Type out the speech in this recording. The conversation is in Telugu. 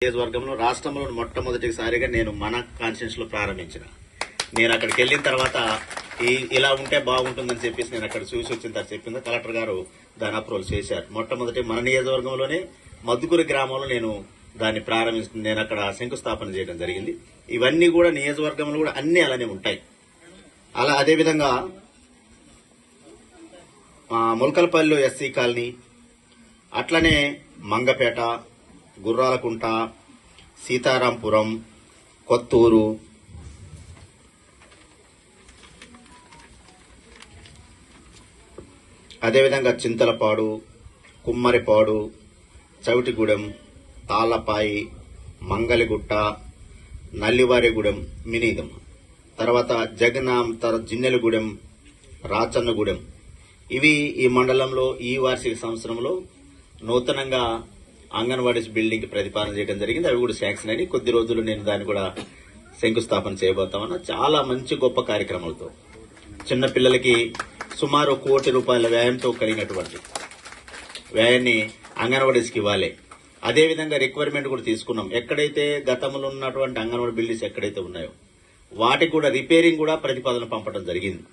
నియోజకవర్గంలో రాష్ట్రంలో మొట్టమొదటిసారిగా నేను మన కాన్స్టిట్యూన్స్ లో ప్రారంభించిన. నేను అక్కడికి వెళ్ళిన తర్వాత ఇలా ఉంటే బాగుంటుందని చెప్పేసి నేను అక్కడ చూసి వచ్చిన తర్వాత చెప్పింది కలెక్టర్ గారు దాన్ని అప్రూవల్ చేశారు. మొట్టమొదటి మన నియోజకవర్గంలోనే మద్దుకూరు గ్రామంలో నేను దాన్ని ప్రారంభించి నేను అక్కడ శంకుస్థాపన చేయడం జరిగింది. ఇవన్నీ కూడా నియోజకవర్గంలో కూడా అన్ని అలానే ఉంటాయి. అలా అదేవిధంగా ముల్కలపల్లిలో ఎస్సీ కాలనీ, అట్లనే మంగపేట, గుర్రాలకుంట, సీతారాంపురం, కొత్తూరు, అదేవిధంగా చింతలపాడు, కుమ్మరిపాడు, చవిటిగూడెం, తాళ్లపాయి, మంగలిగుట్ట, నల్లివారిగూడెం, మినీదం, తర్వాత జగనాం, జిన్నెలగూడెం, రాచన్నగూడెం. ఇవి ఈ మండలంలో ఈ వార్షిక సంవత్సరంలో నూతనంగా అంగన్వాడీ బిల్డింగ్ ప్రతిపాదన చేయడం జరిగింది. అవి కూడా శాంక్షన్ అని కొద్ది రోజులు నేను దాన్ని కూడా శంకుస్థాపన చేయబోతామన్నా. చాలా మంచి గొప్ప కార్యక్రమాలతో చిన్న పిల్లలకి సుమారు ₹1 కోటి వ్యయంతో కలిగినటువంటి వ్యయాన్ని అంగన్వాడీస్కి ఇవ్వాలి. అదేవిధంగా రిక్వైర్మెంట్ కూడా తీసుకున్నాం. ఎక్కడైతే గతంలో ఉన్నటువంటి అంగన్వాడీ బిల్డింగ్స్ ఎక్కడైతే ఉన్నాయో వాటికి కూడా రిపేరింగ్ కూడా ప్రతిపాదన పంపడం జరిగింది.